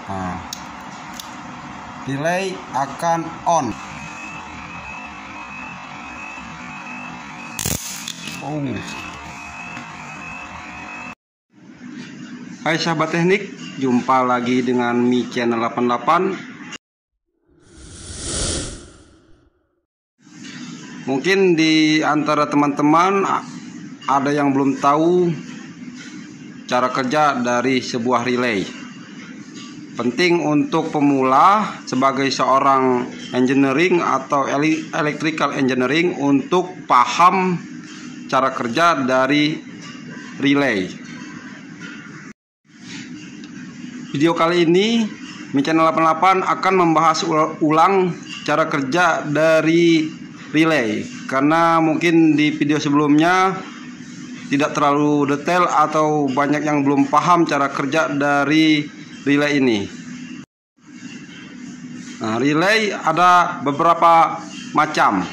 Nah, relay akan on. Hai sahabat teknik, jumpa lagi dengan Mi Channel 88. Mungkin di antara teman-teman ada yang belum tahu cara kerja dari sebuah relay. Penting untuk pemula sebagai seorang engineering atau electrical engineering untuk paham cara kerja dari relay. Video kali ini Mi Channel 88 akan membahas ulang cara kerja dari relay, karena mungkin di video sebelumnya tidak terlalu detail atau banyak yang belum paham cara kerja dari relay ini. Nah, relay ada beberapa macam.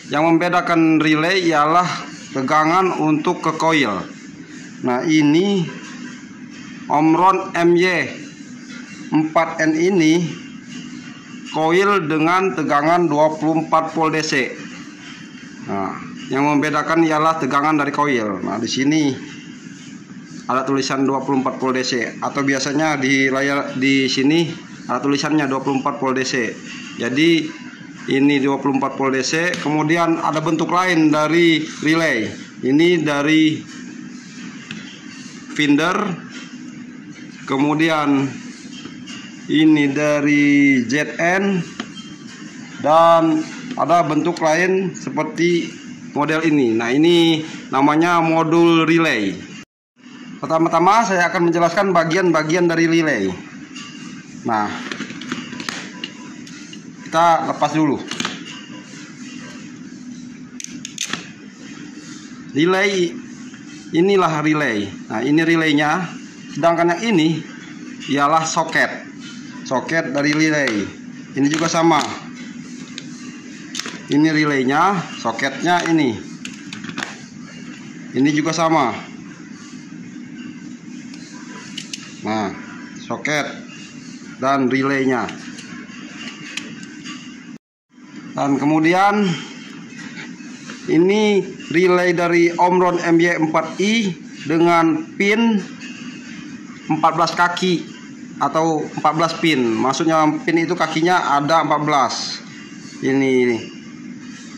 Yang membedakan relay ialah tegangan untuk ke coil. Nah, ini Omron MY4N ini coil dengan tegangan 24 volt DC. Nah, yang membedakan ialah tegangan dari coil. Nah, di sini ada tulisan 24 volt DC, atau biasanya di layar di sini ada tulisannya 24 volt DC. Jadi ini 24 volt DC. Kemudian ada bentuk lain dari relay. Ini dari Finder. Kemudian ini dari ZN, dan ada bentuk lain seperti model ini. Nah, ini namanya modul relay. Pertama-tama saya akan menjelaskan bagian-bagian dari relay. Nah, kita lepas dulu. Relay, inilah relay. Nah, ini relaynya. Sedangkan yang ini ialah soket. Soket dari relay. Ini juga sama. Ini relaynya, soketnya ini. Ini juga sama. Nah, soket dan relaynya. Dan kemudian ini relay dari Omron MY4i dengan pin 14 kaki atau 14 pin. Maksudnya pin itu kakinya ada 14. Ini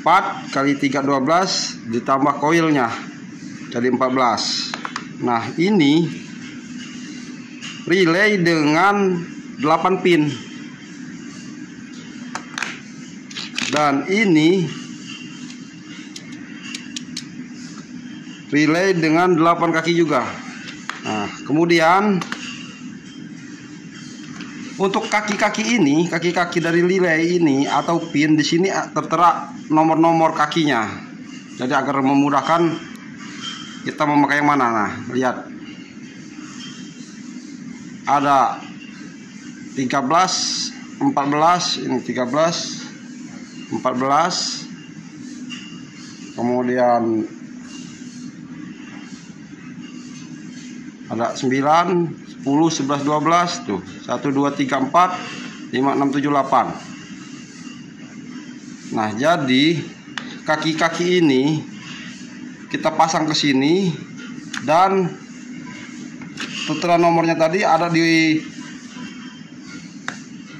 4 kali 3 12 ditambah koilnya jadi 14. Nah, ini relay dengan 8 pin. Dan ini relay dengan 8 kaki juga. Nah, kemudian untuk kaki-kaki ini, kaki-kaki dari relay ini atau pin, di sini tertera nomor-nomor kakinya. Jadi agar memudahkan kita memakai yang mana. Nah, lihat. Ada 13, 14, ini 13, 14. Kemudian ada 9, 10, 11, 12 tuh. 1 2 3 4 5 6 7 8. Nah, jadi kaki-kaki ini kita pasang ke sini, dan setelah nomornya tadi ada di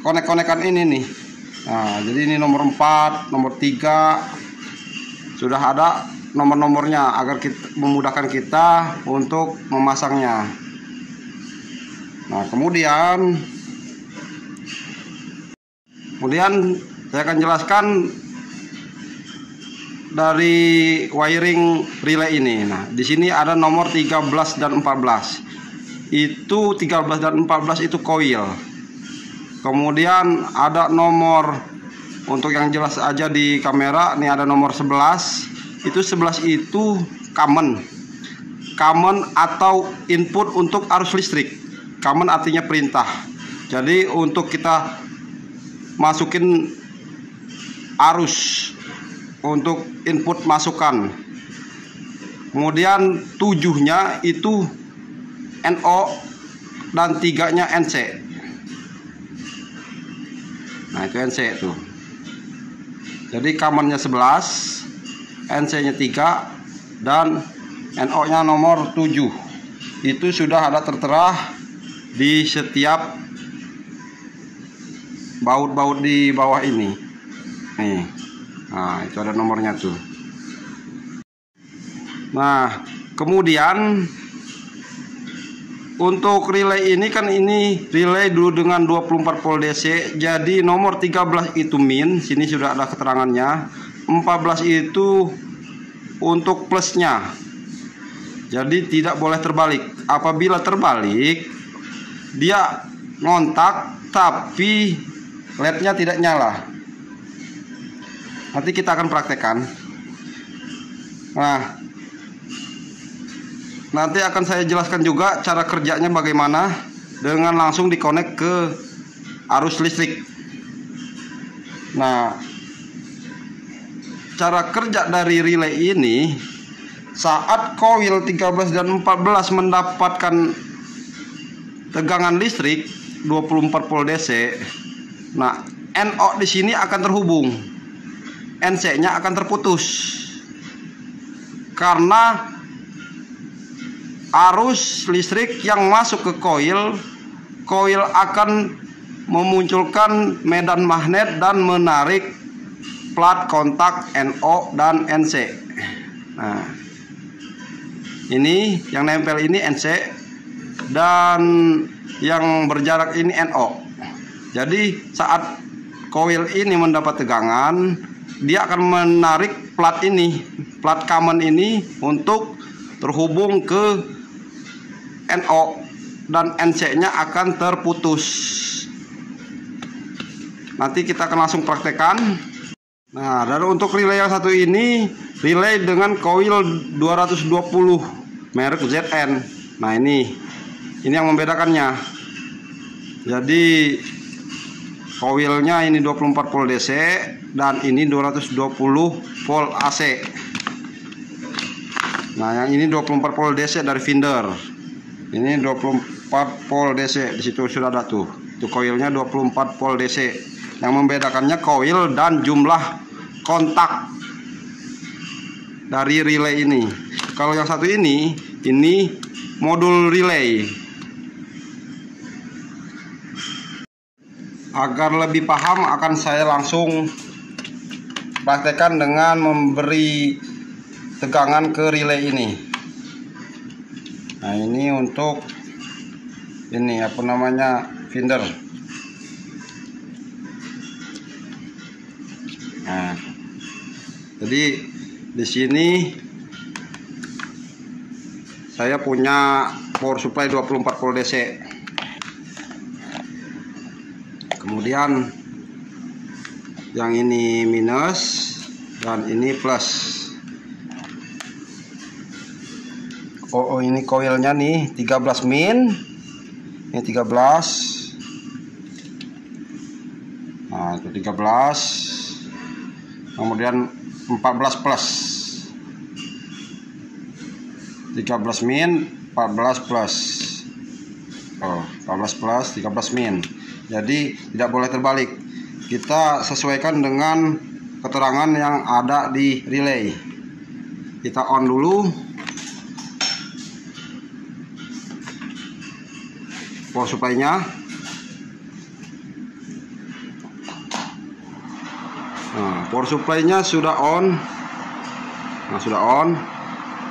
konek-konekan ini nih. Nah, jadi ini nomor 4, nomor 3 sudah ada nomor-nomornya agar memudahkan kita untuk memasangnya. Nah, kemudian saya akan jelaskan dari wiring relay ini. Nah, di sini ada nomor 13 dan 14. Itu 13 dan 14 itu coil. Kemudian ada nomor, untuk yang jelas aja di kamera, ini ada nomor 11. Itu 11 itu common atau input untuk arus listrik. Common artinya perintah. Jadi untuk kita masukin arus untuk input masukan. Kemudian 7-nya itu NO dan 3-nya NC. Nah, itu NC tuh. Jadi common-nya 11, NC-nya 3, dan NO-nya nomor 7. Itu sudah ada tertera di setiap baut-baut di bawah ini. Nih. Nah, itu ada nomornya tuh. Nah, kemudian untuk relay ini kan ini relay dulu dengan 24 volt DC. Jadi nomor 13 itu min, sini sudah ada keterangannya. 14 itu untuk plusnya. Jadi tidak boleh terbalik. Apabila terbalik, dia ngontak tapi LED-nya tidak nyala. Nanti kita akan praktekkan. Nah, nanti akan saya jelaskan juga cara kerjanya bagaimana dengan langsung dikonek ke arus listrik. Nah, cara kerja dari relay ini, saat koil 13 dan 14 mendapatkan tegangan listrik 24 volt DC, nah NO di sini akan terhubung, NC-nya akan terputus karena arus listrik yang masuk ke koil akan memunculkan medan magnet dan menarik plat kontak NO dan NC. Nah, ini yang nempel ini NC dan yang berjarak ini NO. Jadi saat koil ini mendapat tegangan, dia akan menarik plat ini, plat common ini untuk terhubung ke NO dan NC-nya akan terputus. Nanti kita akan langsung praktekkan. Nah, dan untuk relay yang satu ini relay dengan koil 220 merek ZN. Nah, ini yang membedakannya. Jadi koilnya ini 24 volt DC dan ini 220 volt AC. Nah, yang ini 24 volt DC dari Finder. Ini 24 volt DC, di situ sudah ada tuh. Itu koilnya 24 volt DC. Yang membedakannya koil dan jumlah kontak dari relay ini. Kalau yang satu ini modul relay. Agar lebih paham akan saya langsung praktekkan dengan memberi tegangan ke relay ini. Nah, ini untuk ini apa namanya, Finder. Nah, jadi di sini saya punya power supply 24 volt DC. Kemudian yang ini minus dan ini plus. Oh, ini koilnya nih 13 min, ini 13. Nah, itu 13. Kemudian 14 plus. 13 min, 14 plus. Oh, 14 plus, 13 min. Jadi tidak boleh terbalik. Kita sesuaikan dengan keterangan yang ada di relay. Kita on dulu. Power supply-nya. Nah, power supply-nya sudah on. Nah, sudah on.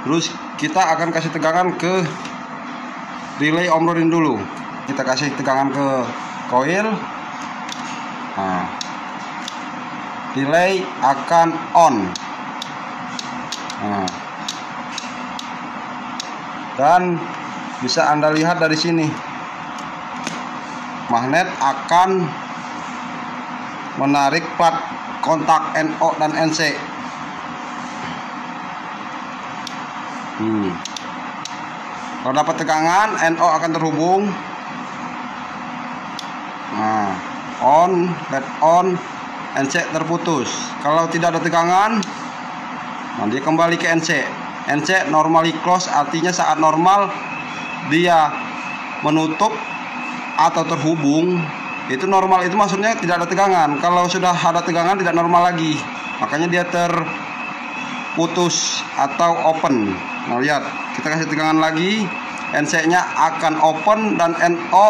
Terus kita akan kasih tegangan ke relay Om Rodin dulu. Kita kasih tegangan ke koil. Nah, relay akan on. Nah, dan bisa Anda lihat dari sini, magnet akan menarik plat kontak NO dan NC. Kalau dapat tegangan, NO akan terhubung. Nah, on, LED on, NC terputus. Kalau tidak ada tegangan, nanti kembali ke NC. NC normally close, artinya saat normal dia menutup atau terhubung Itu normal itu maksudnya tidak ada tegangan. Kalau sudah ada tegangan tidak normal lagi. Makanya dia terputus atau open. Nah, lihat, kita kasih tegangan lagi, NC-nya akan open dan NO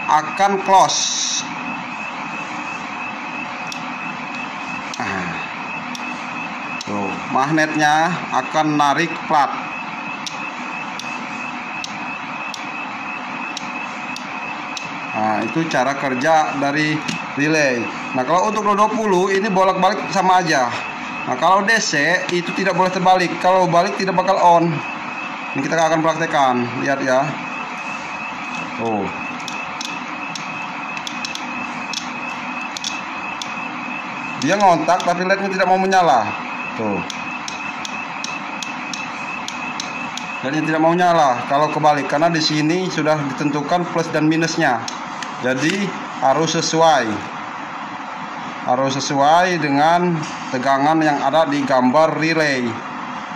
akan close. Tuh, magnetnya akan narik plat. Nah, itu cara kerja dari relay. Nah, kalau untuk 220 ini bolak-balik sama aja. Nah, kalau DC itu tidak boleh terbalik. Kalau balik tidak bakal on. Ini kita akan praktekkan. Lihat ya. Tuh. Dia ngontak tapi LED-nya tidak mau menyala. Tuh. LED-nya tidak mau nyala kalau kebalik karena di sini sudah ditentukan plus dan minusnya. Jadi harus sesuai. Harus sesuai dengan tegangan yang ada di gambar relay.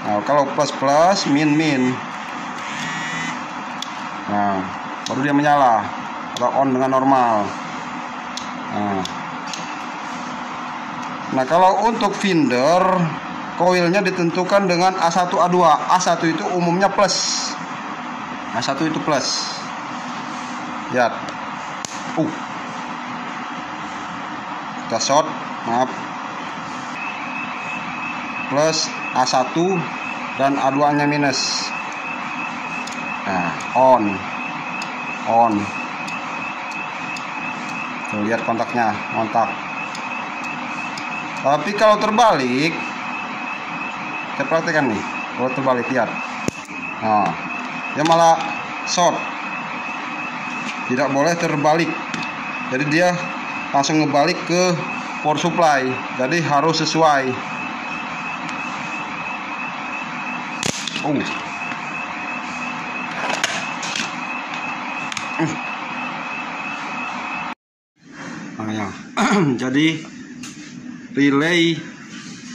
Nah, kalau plus plus, min min. Nah, baru dia menyala atau on dengan normal. Nah, kalau untuk feeder koilnya ditentukan dengan A1 A2. A1 itu umumnya plus. A1 itu plus. Lihat. Kita short, maaf. Plus A1 dan A2 nya minus. Nah, on. Tuh, lihat kontaknya, kontak. Tapi kalau terbalik, kita praktekkan nih. Kalau terbalik, lihat. Nah, dia malah short. Tidak boleh terbalik. Jadi dia langsung ngebalik ke power supply. Jadi harus sesuai. Nah, ya. Jadi relay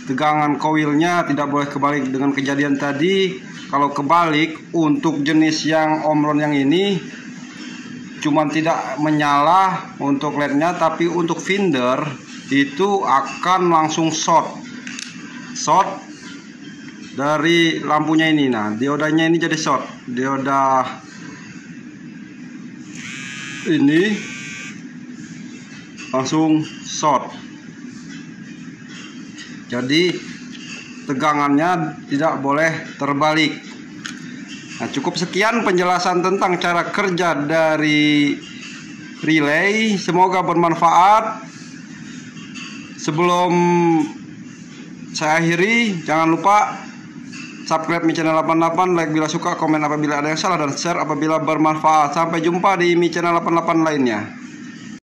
tegangan koilnya tidak boleh kebalik dengan kejadian tadi. Kalau kebalik untuk jenis yang omron yang ini cuman tidak menyala untuk LED-nya, tapi untuk feeder itu akan langsung short dari lampunya ini. Nah, diodanya ini jadi short. Dioda ini langsung short. Jadi tegangannya tidak boleh terbalik. Nah, cukup sekian penjelasan tentang cara kerja dari relay. Semoga bermanfaat. Sebelum saya akhiri, jangan lupa subscribe Mi Channel 88, like bila suka, komen apabila ada yang salah, dan share apabila bermanfaat. Sampai jumpa di Mi Channel 88 lainnya.